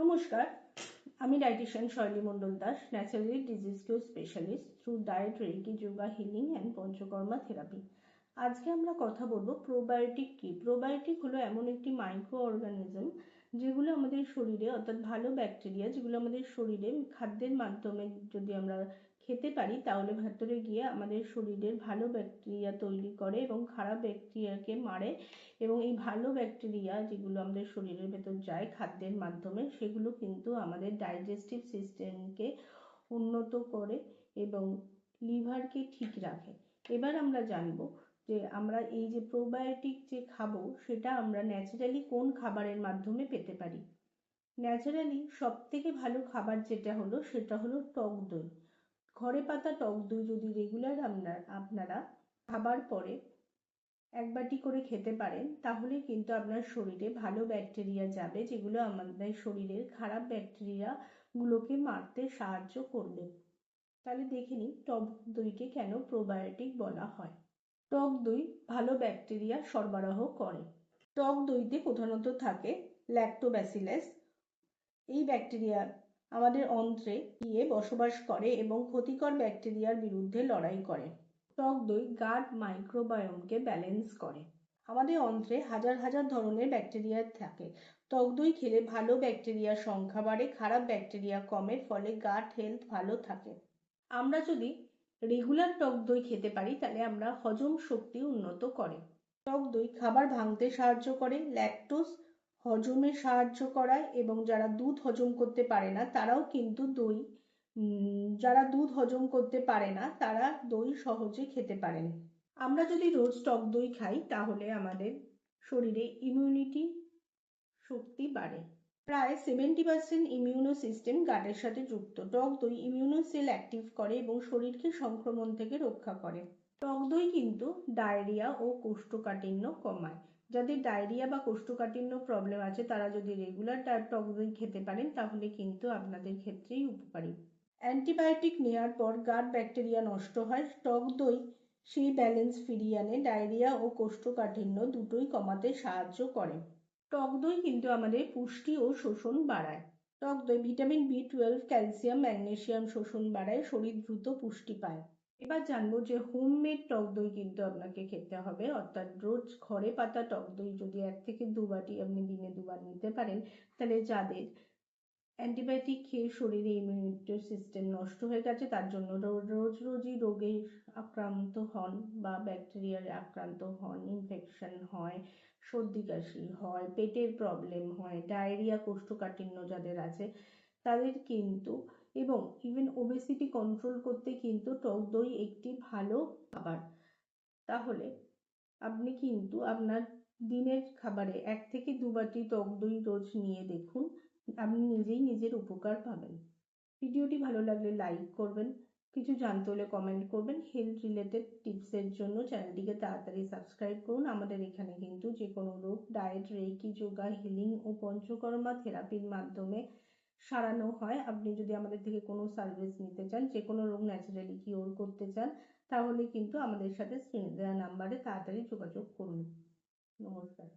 নমস্কার, আমি dietitian Shaily Mondal Das, naturally disease cure specialist through diet, reiki, yoga, healing and panchakarma therapy. আজকে আমরা কথা বলবো প্রোবায়োটিক কি। প্রোবায়োটিক হলো এমন একটি মাইক্রো অর্গানিজম যেগুলো আমাদের শরীরে, অর্থাৎ ভালো ব্যাকটেরিয়া, যেগুলো আমাদের শরীরে খাদ্যের মাধ্যমে যদি আমরা খেতে পারি তাহলে ভেতরে গিয়ে আমাদের শরীরের ভালো ব্যাকটেরিয়া তৈরি করে এবং খারাপ ব্যাকটেরিয়াকে মারে। এবং এই ভালো ব্যাকটেরিয়া যেগুলো আমাদের শরীরের ভেতর যায় খাদ্যের মাধ্যমে, সেগুলো কিন্তু আমাদের ডাইজেস্টিভ সিস্টেমকে উন্নত করে এবং লিভারকে ঠিক রাখে। এবার আমরা জানবো যে আমরা এই যে প্রোবায়োটিক যে খাবো সেটা আমরা ন্যাচারালি কোন খাবারের মাধ্যমে পেতে পারি। ন্যাচারালি সব থেকে ভালো খাবার যেটা হলো সেটা হলো টক দই। ঘরে পাতা টক দই যদি রেগুলার আপনারা খাবার পরে এক বাটি করে খেতে পারেন তাহলে কিন্তু আপনার শরীরে ভালো ব্যাকটেরিয়া যাবে, যেগুলো আমাদের শরীরের খারাপ ব্যাকটেরিয়াগুলোকে মারতে সাহায্য করবে। তাহলে দেখে নিই টক দইকে কেন প্রোবায়োটিক বলা হয়। টক দই ভালো ব্যাকটেরিয়া সরবরাহ করে। টক দইতে প্রধানত থাকে ল্যাক্টোব্যাসিলাস। এই ব্যাকটেরিয়া আমাদের অন্ত্রে গিয়ে বসবাস করে এবং ক্ষতিকর ব্যাকটেরিয়ার বিরুদ্ধে লড়াই করে। টক দই গাট মাইক্রোবায়োমকে ব্যালেন্স করে। আমাদের অন্ত্রে হাজার হাজার ধরনের ব্যাকটেরিয়া থাকে। টক দই খেলে ভালো ব্যাকটেরিয়ার সংখ্যা বাড়ে, খারাপ ব্যাকটেরিয়া কমে, ফলে গাট হেলথ ভালো থাকে। আমরা যদি রেগুলার টক দই খেতে পারি তাহলে আমরা হজম শক্তি উন্নত করে। টক দই খাবার ভাঙতে সাহায্য করে, ল্যাকটোজ হজমে সাহায্য করায় এবং যারা দুধ হজম করতে পারে না তারাও কিন্তু যারা দুধ হজম করতে পারে না তারা দই সহজে খেতে পারেন। আমরা যদি রোজ টক দই খাই তাহলে আমাদের শরীরে ইমিউনিটি শক্তি বাড়ে। প্রায় 70% ইমিউনো সিস্টেম গাটের সাথে যুক্ত। টক দই ইমিউনো সেল অ্যাক্টিভ করে এবং শরীরকে সংক্রমণ থেকে রক্ষা করে। টক দই কিন্তু ডায়রিয়া ও কোষ্ঠকাঠিন্য কমায়। যাদের ডায়রিয়া বা কোষ্ঠকাঠিন্য প্রবলেম আছে তারা যদি রেগুলার টক দই খেতে পারেন তাহলে কিন্তু আপনাদের ক্ষেত্রেই উপকারী। অ্যান্টিবায়োটিক নেওয়ার পর গাট ব্যাকটেরিয়া নষ্ট হয়। টক দই সেই ব্যালেন্স ফিরিয়ে আনে, ডায়রিয়া ও কোষ্ঠকাঠিন্য দুটোই কমাতে সাহায্য করে। টক দই কিন্তু আমাদের পুষ্টি ও শোষণ বাড়ায়। টক দই ভিটামিন B12, ক্যালসিয়াম, ম্যাগনেসিয়াম শোষণ বাড়ায়, শরীর দ্রুত পুষ্টি পায়। এবার জানবো যে হোমমেড টক দই কিন্তু আপনাকে খেতে হবে, অর্থাৎ রোজ ঘরে পাতা টক দই যদি 1 থেকে 2 বাটি আপনি দিনে 2 বার নিতে পারেন তাহলে যাদের অ্যান্টিবায়োটিক খেয়ে শরীরে ইমিউনিটি সিস্টেম নষ্ট হয়ে গেছে তার জন্য রোজই রোগে আক্রান্ত হন বা ব্যাকটেরিয়ার আক্রান্ত হন, ইনফেকশন হয়, সর্দি কাশি হয়, পেটের প্রবলেম হয়, ডায়রিয়া কোষ্ঠকাঠিন্য যাদের আছে তাদের কিন্তু, এবং ইভেন ওবেসিটি কন্ট্রোল করতে কিন্তু টক দই একটি ভালো খাবার। তাহলে আপনি কিন্তু আপনার দিনের খাবারে 1 থেকে 2 বাটি টক দই রোজ নিয়ে দেখুন, আপনি নিজেই নিজের উপকার পাবেন। ভিডিওটি ভালো লাগলে লাইক করবেন, কিছু জানতে হলে কমেন্ট করবেন। হেলথ রিলেটেড টিপসের জন্য চ্যানেলটিকে তাড়াতাড়ি সাবস্ক্রাইব করুন। আমাদের এখানে কিন্তু যে কোনো রোগ ডায়েট, রেকি, যোগা, হিলিং ও পঞ্চকর্মা থেরাপির মাধ্যমে সারানো হয়। আপনি যদি আমাদের থেকে কোনো সার্ভিস নিতে চান, যে কোনো রোগ ন্যাচারালি কিওর করতে চান তাহলে কিন্তু আমাদের সাথে স্ক্রিনে দেওয়া নাম্বারে তাড়াতাড়ি যোগাযোগ করুন। নমস্কার।